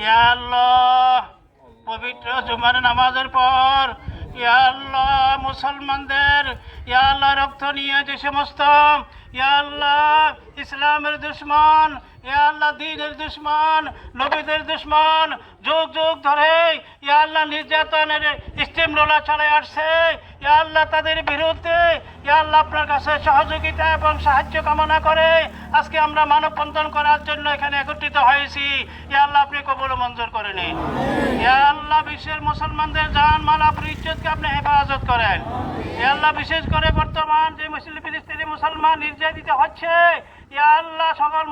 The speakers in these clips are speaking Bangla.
ইয়া আল্লাহ, পবিত্র জুমার নামাজের পর ইয়া আল্লাহ মুসলমানদের ইয়া আল্লাহ রক্ত নিয়ে যে সমস্ত ইয়া আল্লাহ ইসলামের দুশমন, ইয়া আল্লাহ দ্বীনের দুশমন, নবীদের দুশমন যুগ যুগ ধরে ইয়া আল্লাহ নির্যাতনের স্টিম রোলার চালিয়ে আসছে, ইয়া আল্লাহ তাদের বিরুদ্ধে ইয়া আল্লাহ আপনার কাছে সহযোগিতা এবং সাহায্য কামনা করে আজকে আমরা মানববন্ধন করার জন্য এখানে একত্রিত হয়েছি। ইয়া আল্লাহ আপনি কবুল ও মঞ্জুর করে নিন। ইয়া আল্লাহ বিশ্বের মুসলমানদের জান মাল আপনি ইজ্জতকে আপনি হেফাজত করেন। ইয়া আল্লাহ বিশেষ করে বর্তমান যে ফিলিস্তিনি মুসলমান নির্যাতিত হচ্ছে, ইয়া আল্লাহ সকল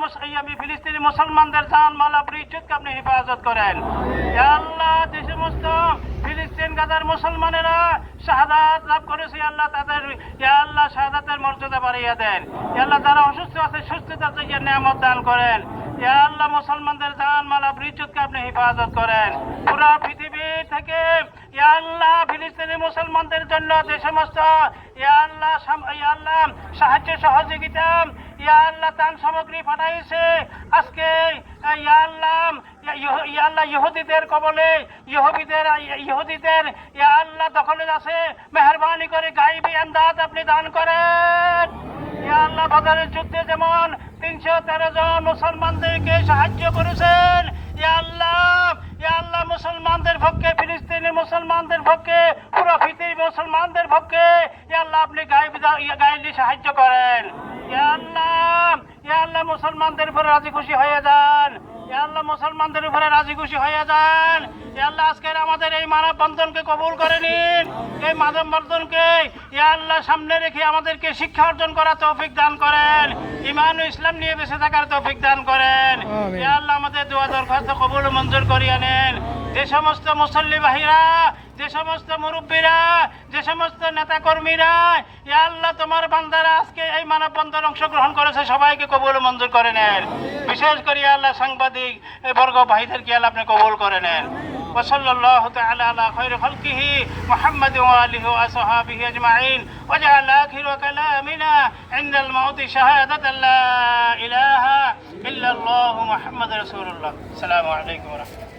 ফিলিস্তিনি মুসলমানদের জান মাল আপনি ইজ্জতকে আপনি হেফাজত করেন। ইয়া আল্লাহ যে সমস্ত ফিলিস্তিন গাজার মুসলমানেরা শাহাদাত লাভ করেছে আল্লাহ তাদের ইয়া আল্লাহ শাহাদাতের মর্যাদা বাড়িয়ে দেন। ইয়া আল্লাহ যারা অসুস্থ আছে সুস্থতার জন্য নিয়ামত দান করেন। ইয়া আল্লাহ মুসলমানদের জান মাল আপনি ইজ্জতকে আপনি হেফাজত করেন। পুরো পৃথিবী থেকে ইয়া আল্লাহ ফিলিস্তিনি মুসলমানদের জন্য যে সমস্ত ইয়া আল্লাহ সাহায্য সহযোগিতা ইয়া আল্লাহ দান সামগ্রী পাঠাইছে, আজকে ইয়া আল্লাহ ইহুদিদের কবলে ইহুদিদের ইয়া আল্লাহ দখলে আছে, মেহরবানি করে গায়েবী ইমদাদ আপনি দান করেন। ইয়া আল্লাহ বদরের যুদ্ধে যেমন 313 জন মুসলমানদেরকে সাহায্য করেছেন, ইয়া আল্লাহ মুসলমানদের পক্ষে, ফিলিস্তিনি মুসলমানদের পক্ষে, পুরো পৃথিবীর মুসলমানদের পক্ষে ইয়া আল্লাহ আপনি গায়েবী সাহায্য করেন। ইয়া আল্লাহ মুসলমানদের উপরে রাজি খুশি হয়ে যান। ইয়া আল্লাহ মুসলমানদের উপরে রাজি খুশি হয়ে যান। ইয়া আল্লাহ আজকের আমাদের এই মানববন্ধনকে কবুল করে নিন। এই মানববন্ধনকে ইয়া আল্লাহ সামনে রেখে আমাদেরকে শিক্ষা অর্জন করার তৌফিক দান করেন, ঈমান ও ইসলাম নিয়ে বেঁচে থাকার তৌফিক দান করেন। ইয়া আল্লাহ আমাদের দোয়া দরখাস্ত কবুল ও মঞ্জুর করিয়ে নেন। যে সমস্ত মুসল্লি ভাইরা, যে সমস্ত মুরব্বীরা, যে সমস্ত নেতা কর্মীরা ইয়া আল্লাহ তোমার বান্দারা আজকে এই মানববন্ধন অংশগ্রহণ করেছে সবাইকে কবুল ও মঞ্জুর করে নেন। বিশেষ করে ইয়া আল্লাহ সাংবাদিক বর্গ ভাইদেরকে আল্লাহ আপনি কবুল করে নেন। وصلى الله تعالى على خير خلقه محمد وآله وصحبه أجمعين وجعل آخر كلامنا عند الموت شهادة لا إله إلا الله محمد رسول الله. السلام عليكم ورحمة الله.